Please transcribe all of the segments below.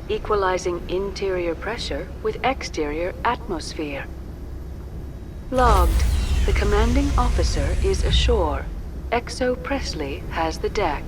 Equalizing interior pressure with exterior atmosphere. Logged. The commanding officer is ashore. Exo Presley has the deck.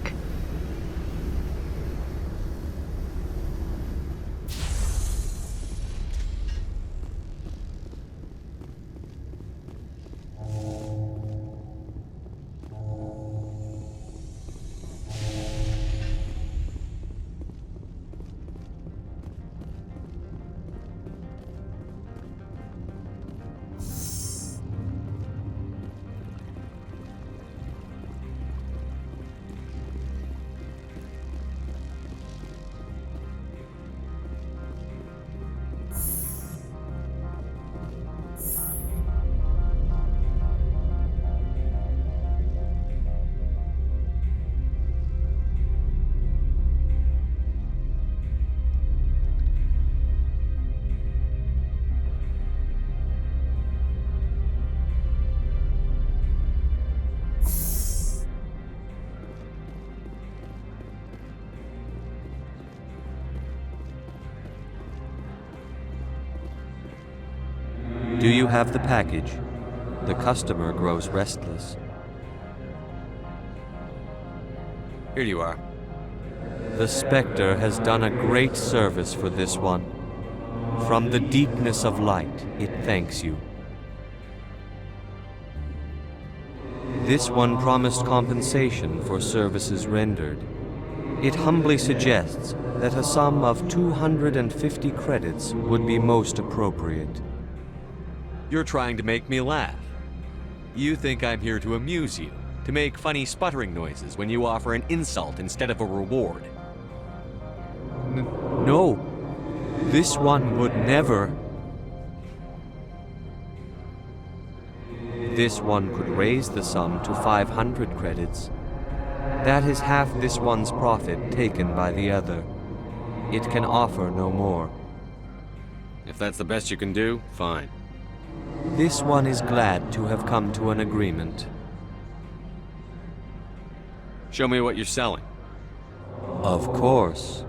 Do you have the package? The customer grows restless. Here you are. The Spectre has done a great service for this one. From the deepness of light, it thanks you. This one promised compensation for services rendered. It humbly suggests that a sum of 250 credits would be most appropriate. You're trying to make me laugh. You think I'm here to amuse you, to make funny sputtering noises when you offer an insult instead of a reward. No, this one would never. This one could raise the sum to 500 credits. That is half this one's profit taken by the other. It can offer no more. If that's the best you can do, fine. This one is glad to have come to an agreement. Show me what you're selling. Of course.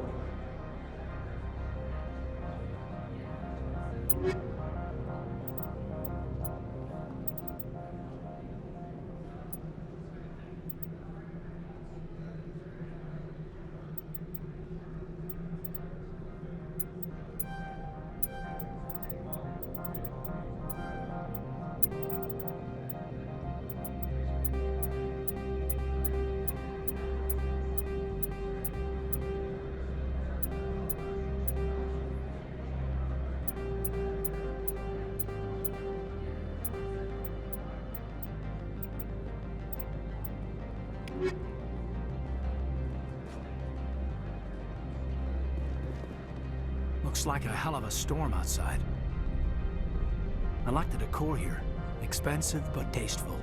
Looks like a hell of a storm outside. I like the decor here. Expensive but tasteful.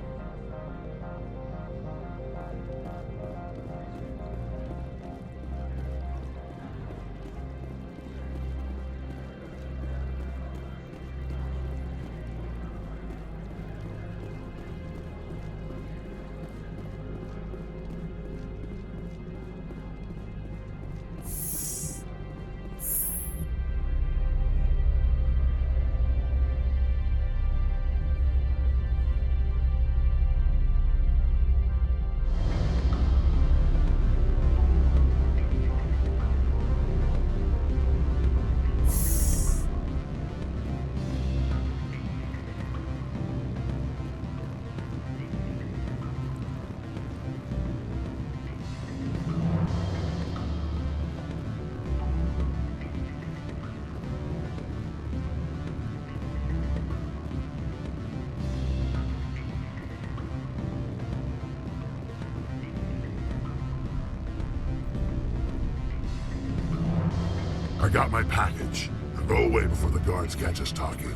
I got my package. Now go away before the guards catch us talking.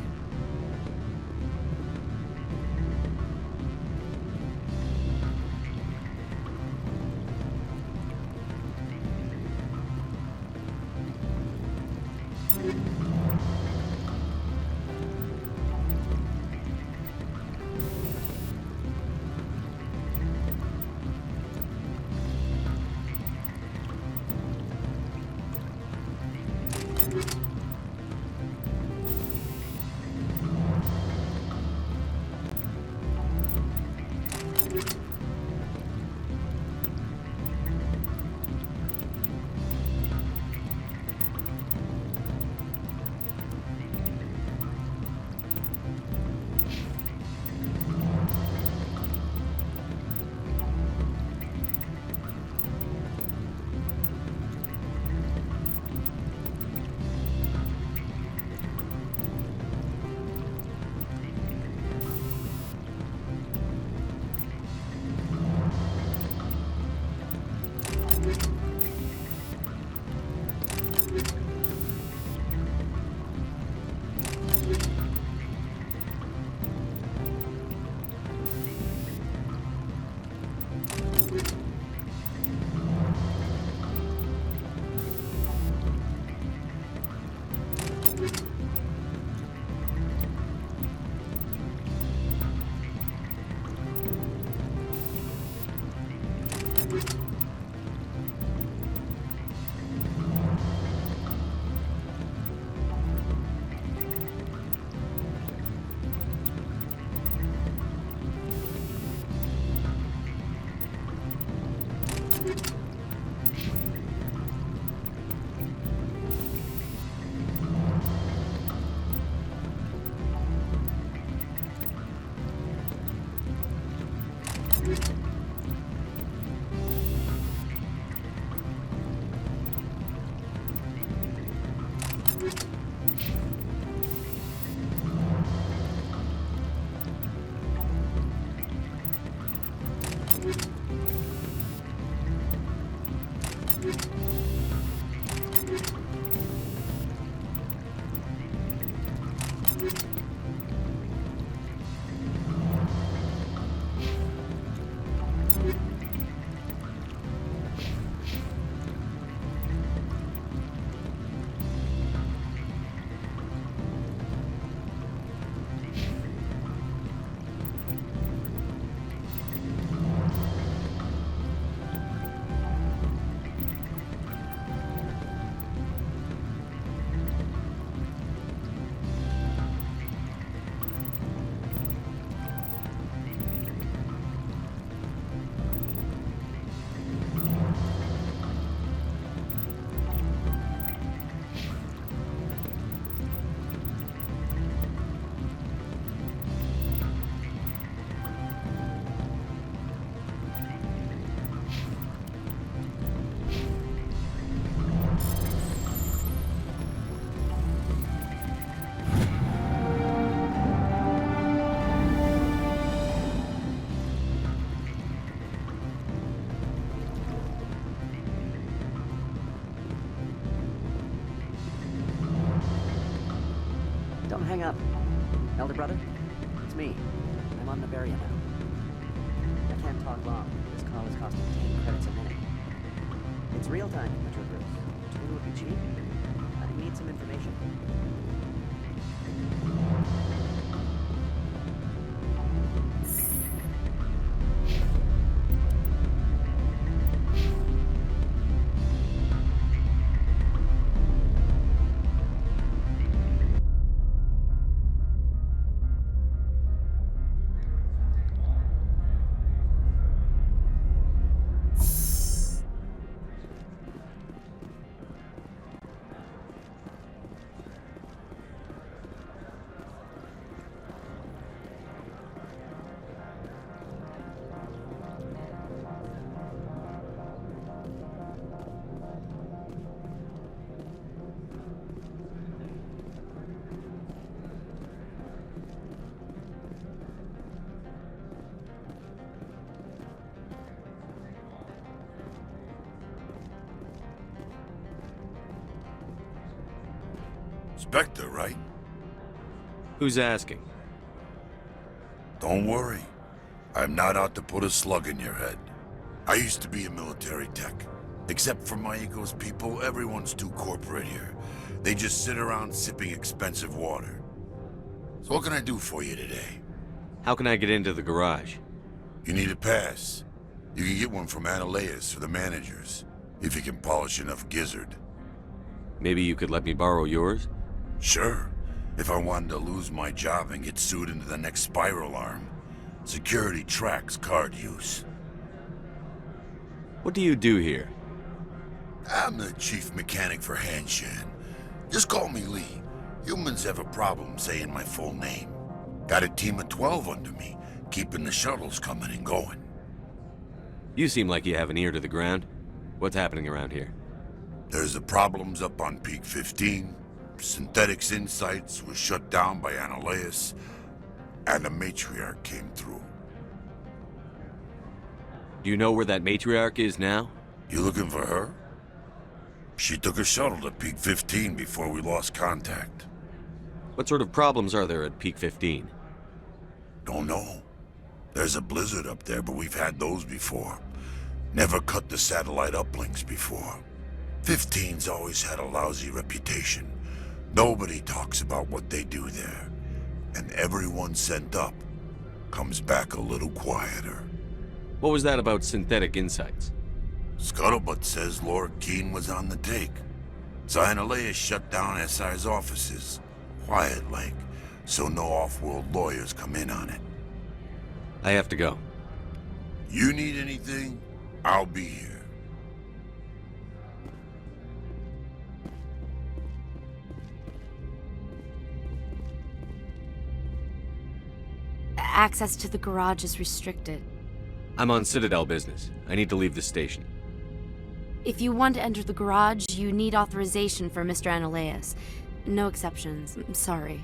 Don't hang up. Elder brother, it's me. I'm on Noveria now. I can't talk long. This call is costing 10 credits a minute. It's real time, Metro Bruce. Do you think it would be cheap? I need some information. Spectre, right? Who's asking? Don't worry. I'm not out to put a slug in your head. I used to be a military tech. Except for my ego's people, everyone's too corporate here. They just sit around sipping expensive water. So what can I do for you today? How can I get into the garage? You need a pass. You can get one from Ananias or the managers, if you can polish enough gizzard. Maybe you could let me borrow yours? Sure. If I wanted to lose my job and get sued into the next spiral arm. Security tracks card use. What do you do here? I'm the chief mechanic for Hanshan. Just call me Lee. Humans have a problem saying my full name. Got a team of 12 under me, keeping the shuttles coming and going. You seem like you have an ear to the ground. What's happening around here? There's the problems up on Peak 15. Synthetics Insights was shut down by Annaleus, and the matriarch came through. Do you know where that matriarch is now? You looking for her? She took a shuttle to Peak 15 before we lost contact. What sort of problems are there at Peak 15? Don't know. There's a blizzard up there, but we've had those before. Never cut the satellite uplinks before. 15's always had a lousy reputation. Nobody talks about what they do there. And everyone sent up comes back a little quieter. What was that about Synthetic Insights? Scuttlebutt says Lord Keene was on the take. So Annaleus shut down SI's offices. Quiet like, so no off-world lawyers come in on it. I have to go. You need anything? I'll be here. Access to the garage is restricted. I'm on Citadel business. I need to leave the station. If you want to enter the garage, you need authorization for Mr. Annaleus. No exceptions. I'm sorry.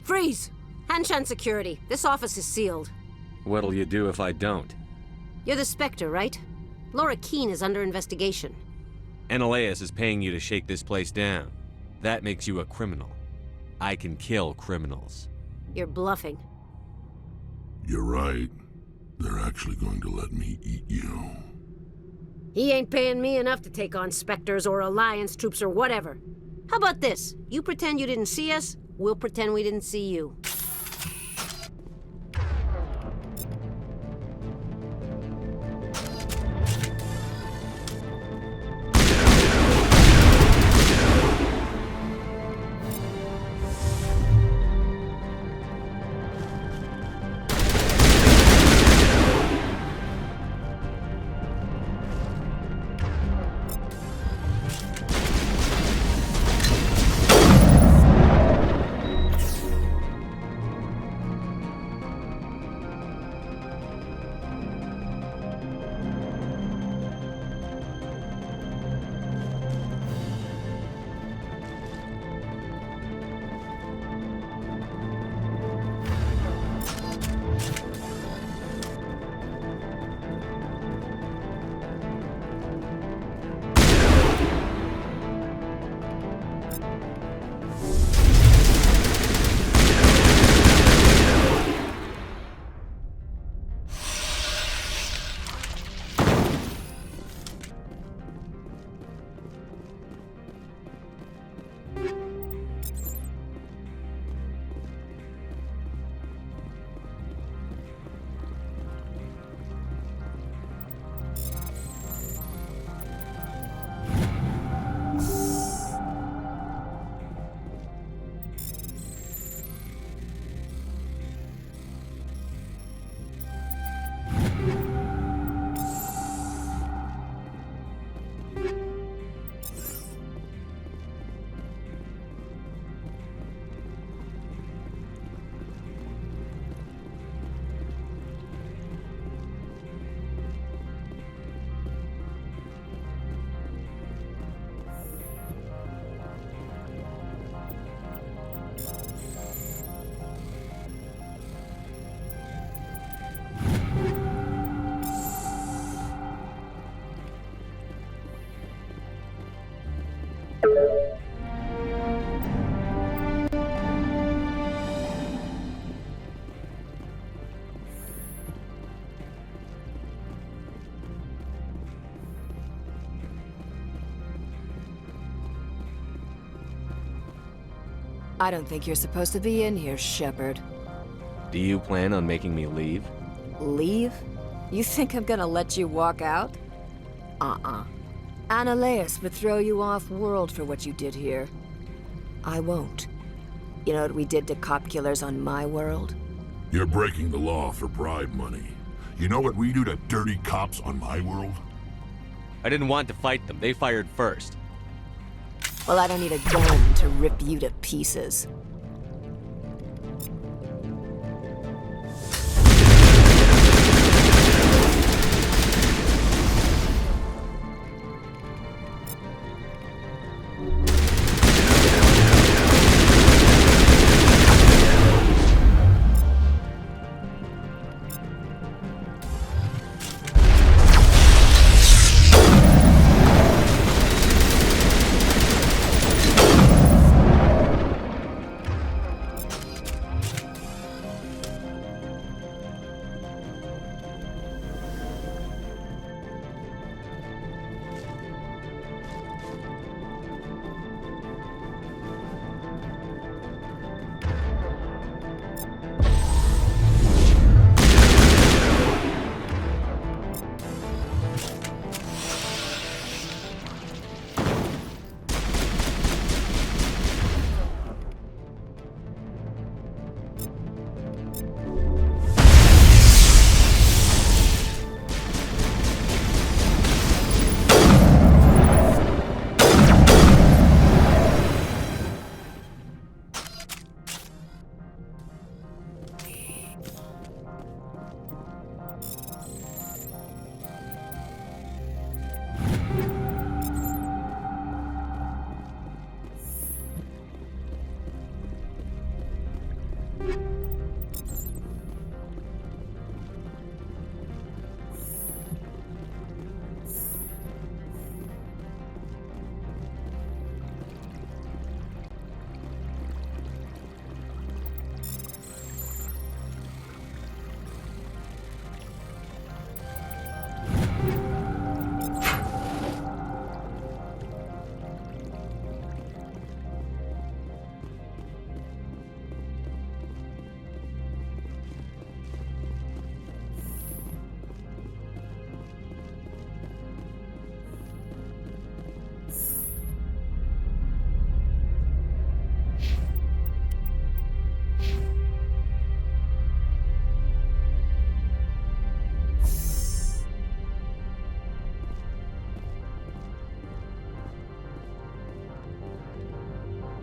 Freeze! Hanshan Security. This office is sealed. What'll you do if I don't? You're the Spectre, right? Laura Keene is under investigation. Annaleus is paying you to shake this place down. That makes you a criminal. I can kill criminals. You're bluffing. You're right. They're actually going to let me eat you. He ain't paying me enough to take on Spectres or Alliance troops or whatever. How about this? You pretend you didn't see us, we'll pretend we didn't see you. I don't think you're supposed to be in here, Shepard. Do you plan on making me leave? Leave? You think I'm gonna let you walk out? Annaleus would throw you off-world for what you did here. I won't. You know what we did to cop killers on my world? You're breaking the law for bribe money. You know what we do to dirty cops on my world? I didn't want to fight them. They fired first. Well, I don't need a gun to rip you to pieces.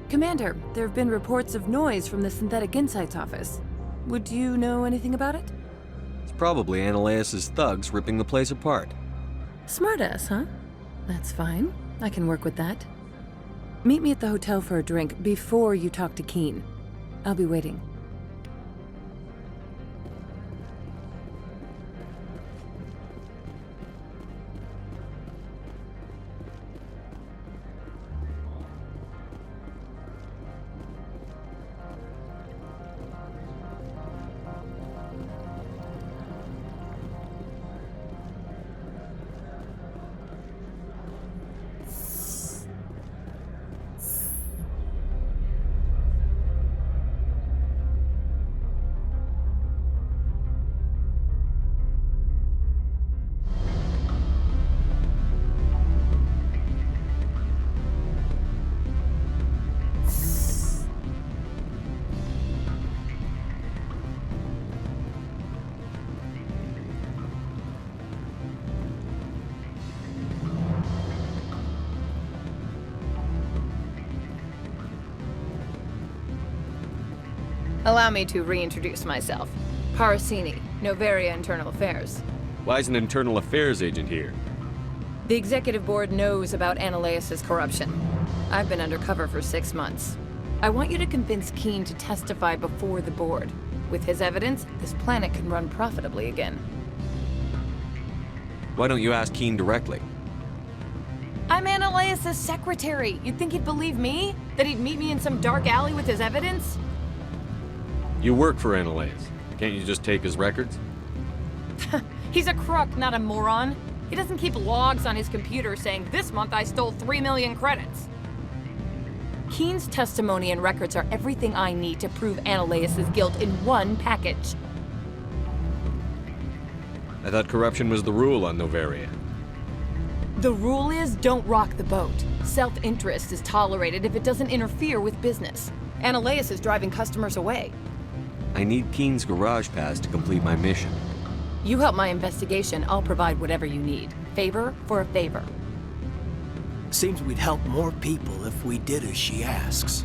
Commander, there have been reports of noise from the Synthetic Insights office. Would you know anything about it? It's probably Annaleus' thugs ripping the place apart. Smartass, huh? That's fine. I can work with that. Meet me at the hotel for a drink before you talk to Keen. I'll be waiting. Allow me to reintroduce myself. Parasini, Noveria Internal Affairs. Why is an internal affairs agent here? The executive board knows about Annaleus' corruption. I've been undercover for 6 months. I want you to convince Keen to testify before the board. With his evidence, this planet can run profitably again. Why don't you ask Keen directly? I'm Annaleus' secretary. You'd think he'd believe me? That he'd meet me in some dark alley with his evidence? You work for Annaleus. Can't you just take his records? He's a crook, not a moron. He doesn't keep logs on his computer saying, this month I stole 3 million credits. Keen's testimony and records are everything I need to prove Analaeus' guilt in one package. I thought corruption was the rule on Noveria. The rule is don't rock the boat. Self-interest is tolerated if it doesn't interfere with business. Analaeus is driving customers away. I need Keen's garage pass to complete my mission. You help my investigation, I'll provide whatever you need. Favor for a favor. Seems we'd help more people if we did as she asks.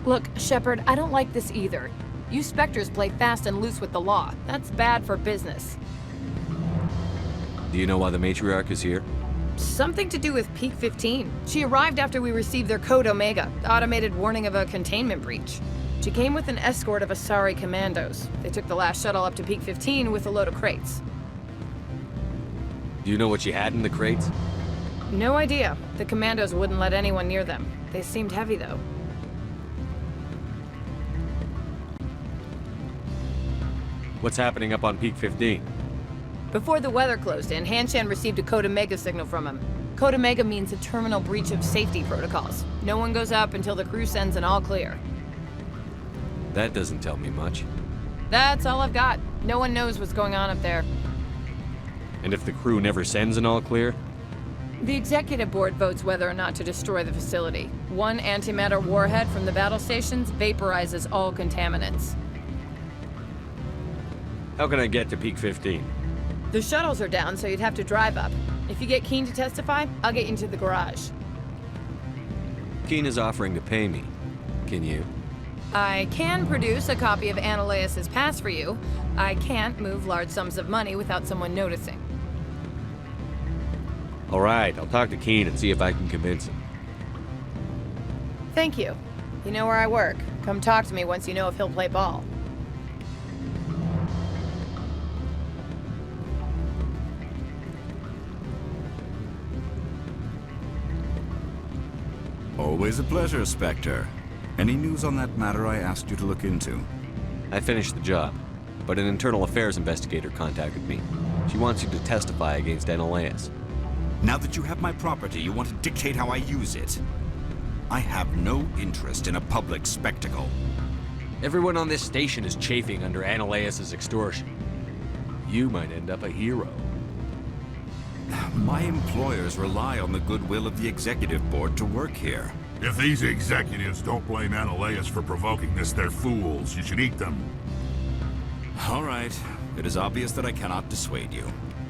Look, Shepard, I don't like this either. You Spectres play fast and loose with the law. That's bad for business. Do you know why the matriarch is here? Something to do with Peak 15. She arrived after we received their Code Omega, automated warning of a containment breach. She came with an escort of Asari commandos. They took the last shuttle up to Peak 15 with a load of crates. Do you know what she had in the crates? No idea. The commandos wouldn't let anyone near them. They seemed heavy, though. What's happening up on Peak 15? Before the weather closed in, Hanshan received a Code Omega signal from him. Code Omega means a terminal breach of safety protocols. No one goes up until the crew sends an all clear. That doesn't tell me much. That's all I've got. No one knows what's going on up there. And if the crew never sends an all clear? The executive board votes whether or not to destroy the facility. One antimatter warhead from the battle stations vaporizes all contaminants. How can I get to Peak 15? The shuttles are down, so you'd have to drive up. If you get Keen to testify, I'll get you into the garage. Keen is offering to pay me. Can you? I can produce a copy of Analaeus' pass for you. I can't move large sums of money without someone noticing. All right, I'll talk to Keen and see if I can convince him. Thank you. You know where I work. Come talk to me once you know if he'll play ball. Always a pleasure, Spectre. Any news on that matter I asked you to look into? I finished the job, but an internal affairs investigator contacted me. She wants you to testify against Analaeus. Now that you have my property, you want to dictate how I use it. I have no interest in a public spectacle. Everyone on this station is chafing under Analaeus' extortion. You might end up a hero. My employers rely on the goodwill of the executive board to work here. If these executives don't blame Analaeus for provoking this, they're fools. You should eat them. All right. It is obvious that I cannot dissuade you.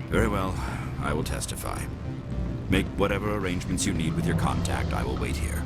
Very well. I will testify. Make whatever arrangements you need with your contact. I will wait here.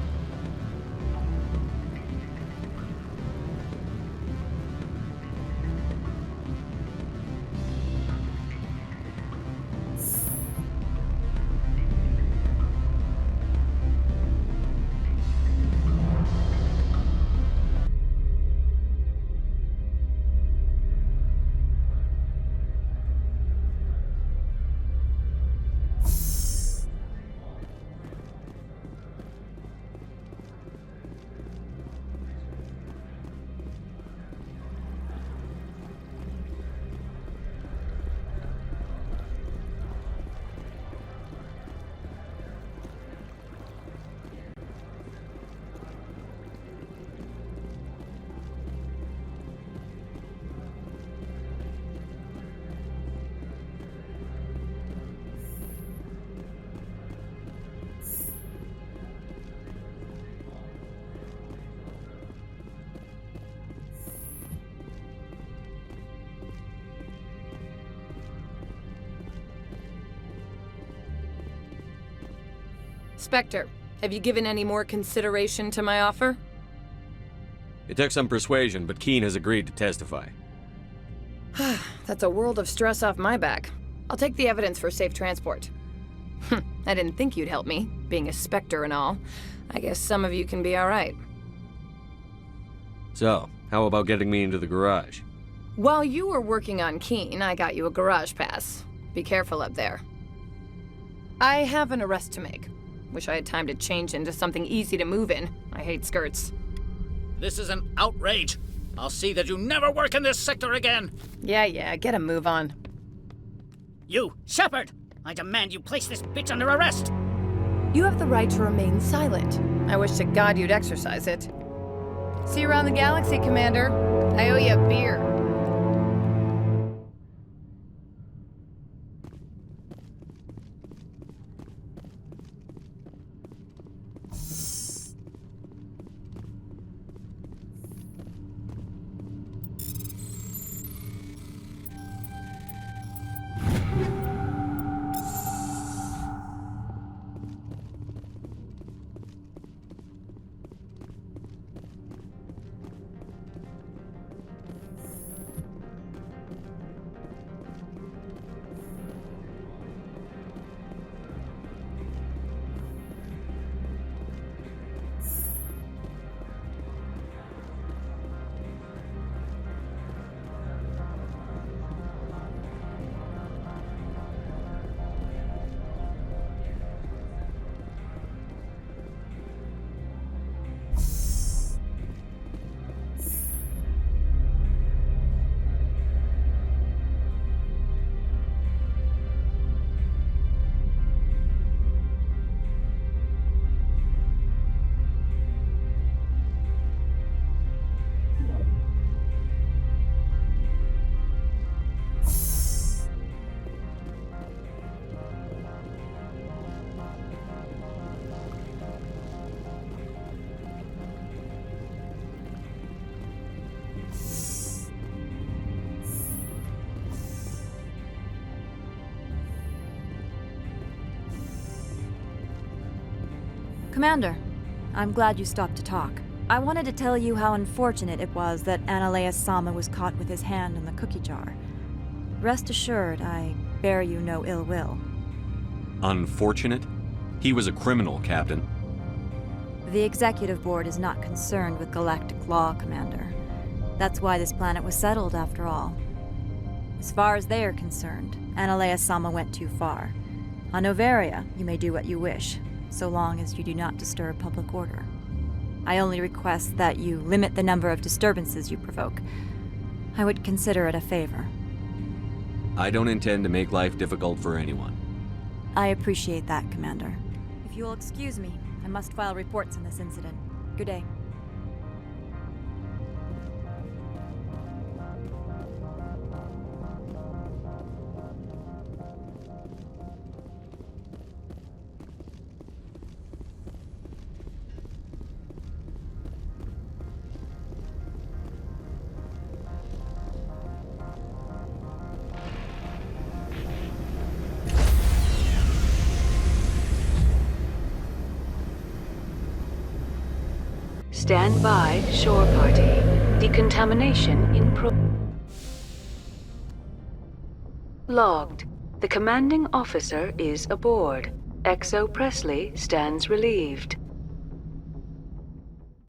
Spectre, have you given any more consideration to my offer? It took some persuasion, but Keen has agreed to testify. That's a world of stress off my back. I'll take the evidence for safe transport. I didn't think you'd help me, being a Spectre and all. I guess some of you can be all right. So, how about getting me into the garage? While you were working on Keen, I got you a garage pass. Be careful up there. I have an arrest to make. Wish I had time to change into something easy to move in. I hate skirts. This is an outrage. I'll see that you never work in this sector again. Yeah, get a move on. You, Shepard! I demand you place this bitch under arrest! You have the right to remain silent. I wish to God you'd exercise it. See you around the galaxy, Commander. I owe you a beer. Commander, I'm glad you stopped to talk. I wanted to tell you how unfortunate it was that Analeus Sama was caught with his hand in the cookie jar. Rest assured, I bear you no ill will. Unfortunate? He was a criminal, Captain. The Executive Board is not concerned with galactic law, Commander. That's why this planet was settled, after all. As far as they are concerned, Analeus Sama went too far. On Noveria, you may do what you wish, so long as you do not disturb public order. I only request that you limit the number of disturbances you provoke. I would consider it a favor. I don't intend to make life difficult for anyone. I appreciate that, Commander. If you will excuse me, I must file reports on this incident. Good day. Stand by, shore party. Decontamination in Logged. The commanding officer is aboard. Exo Presley stands relieved.